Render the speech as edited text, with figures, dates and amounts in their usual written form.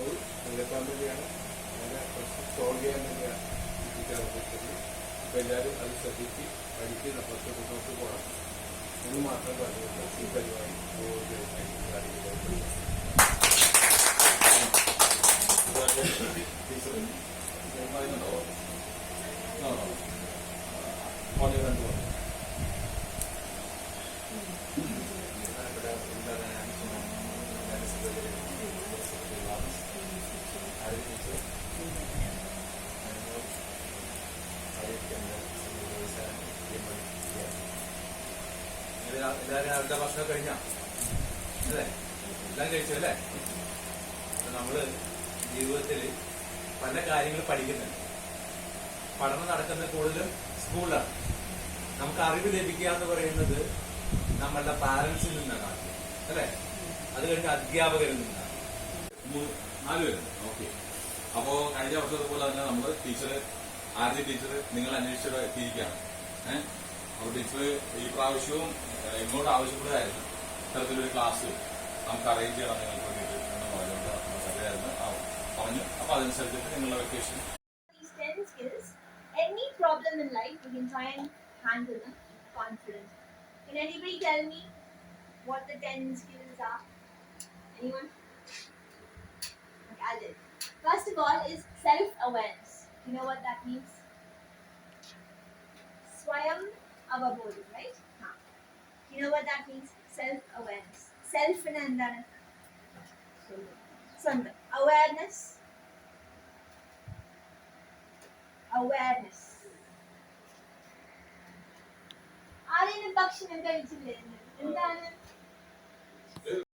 വന്നത് നികത്താൻ വേണ്ടിയാണ്, അങ്ങനെ പ്രശ്നം സോൾവ് ചെയ്യാൻ വേണ്ടിയാണ് ചിന്തിക്കാൻ ഉദ്ദേശിച്ചത്. അപ്പോൾ എല്ലാവരും അത് ശ്രദ്ധിച്ച് പഠിച്ച് നമുക്ക് മുന്നോട്ട് പോകണം എന്ന് മാത്രം പറഞ്ഞുകൊണ്ട് ഈ പരിപാടി എല്ലാവരും അവരുടെ ഭക്ഷണം കഴിഞ്ഞാ അല്ലേ? എല്ലാം കഴിച്ചു അല്ലേ? നമ്മള് ജീവിതത്തിൽ പല കാര്യങ്ങൾ പഠിക്കുന്നുണ്ട്. പഠനം നടക്കുന്നത് കൂടുതലും സ്കൂളിലാണ്. നമുക്ക് അറിവ് ലഭിക്കുക എന്ന് പറയുന്നത് നമ്മളുടെ പാരന്റ്സിൽ നിന്നാണ് ആദ്യം, അല്ലേ? അത് കഴിഞ്ഞ് അധ്യാപകരിൽ നിന്നാണ്. 4 പേര്. ഓക്കെ. അപ്പോ കഴിഞ്ഞ വർഷത്തെ പോലെ തന്നെ നമ്മൾ ആദ്യ ടീച്ചർ നിങ്ങൾ അന്വേഷിച്ച് എത്തിയിരിക്കുകയാണ്. അപ്പൊ ടീച്ചർ ഈ പ്രാവശ്യവും ഇങ്ങോട്ട് ആവശ്യപ്പെടുകയായിരുന്നു, ഇത്തരത്തിലൊരു ക്ലാസ് നമുക്ക് അറേഞ്ച് ചെയ്യണം നിങ്ങൾക്ക് വേണ്ടിയിട്ട് എന്ന് പറഞ്ഞുകൊണ്ട് പറഞ്ഞു. അപ്പൊ അതനുസരിച്ചിട്ട് നിങ്ങളുടെ vacation any problem in life you can try and handle them confidently. Can anybody tell me what the 10 skills are? Anyone? Okay, I'll do it. First of all is self-awareness. You know what that means? Swayam avabodham, right? You know what that means? Self-awareness. Self in endana? Swandam. Awareness. Awareness. ആരെയും ഭക്ഷണം കഴിച്ചില്ലേ? എന്താണ്